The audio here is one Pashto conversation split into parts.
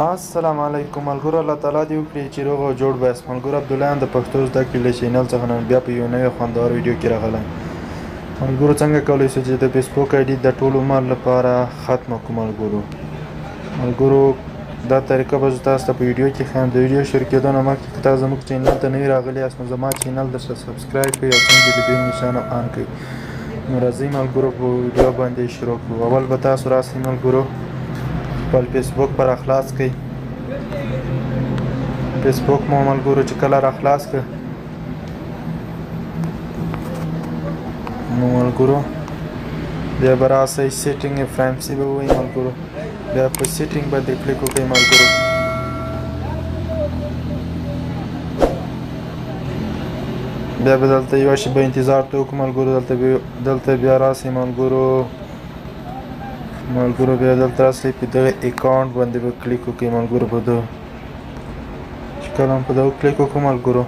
السلام علیکم ملګرو، الله تعالی دې وکړي چې روغ او جوړ باسي. ملګرو عبدالله د پښتو زده کړې له چینل څخه نن بیا په یو نوې خوندور ویډیو کې راغلی. ملګرو څنګه کولی شو چې د فیسبوک آی ډي د ټول عمر لپاره ختمه کړو. ملګرو دا طریقه به زه تاسو ته په ویډیو کې ښیم. د ویډیو شروع کېدو نه مخکې که تاسو زموږ چینل ته نوي راغلي یاست نو زما چینل درته سبسکرایب کړئ او څنګه د بیل نشان آن کړئ. نو راځئ ملګرو په ویډیو باندې شروع کړو. اول به تاسو راسئ ملګرو خپل فیسبوک پر اخلاص کړئ. فیسبوک مو ملګرو چې کله را خلاص کړ نو ملګرو بیا به راسئ سیټینګ پرایوسي به ووایي ملګرو، بیا په سیټینګ باندې کلیک وکړئ ملګرو. بیا به دلته یوه شېبه انتظار ته وکړو ملګرو. دلته بیا راسئ ملګرو بیا دلته راسئ په دغه اکاونټ باندې به کلیک وکړئ ملګرو. په دغه چې کله هم په دغه کلیک وکړو ملګرو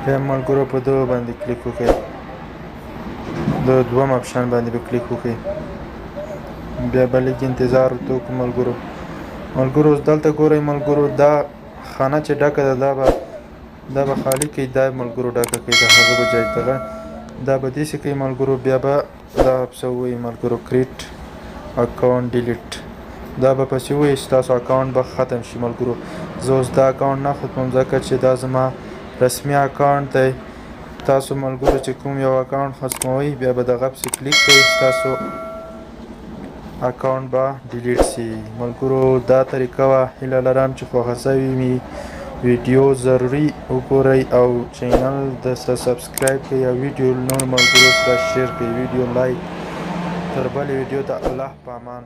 بیا ملګرو په دغه باندې کلیک وکړئ، د دوم اپشن باندې به کلیک وکړئ. بیا به لږ انتظار ورته وکړو ملګرو. اوس دلته ګورئ ملګرو دا خانه چې ډکه ده دا به خالي کړئ، دا ملګرو ډکه کړئ د هغه به جای ته دا به داسې کړئ ملګرو. بیا به دا څه ووایي ملګرو کریټ اکاونټ ډیلیټ، دا به پسې ووایي چې تاسو اکاونټ به ختم شي ملګرو. زه اوس دا اکاونټ نه ختموم ځکه چې دا زما رسمي اکاونټ دی. تاسو ملګرو چې کوم یو اکاونټ ختموئ بیا به دغه پسې کلیک کړئ، ستاسو اکاونټ به ډیلیټ شي ملګرو. دا طریقه وه. هیله لرم چې خوښه شوې مې ویډیو ضروري وګورئ او چینل د سبسکرایب کړئ او ویډیو نور ملګرو سره شیر کړئ. ویډیو لایک. تر بلې ویډیو ته الله په امان.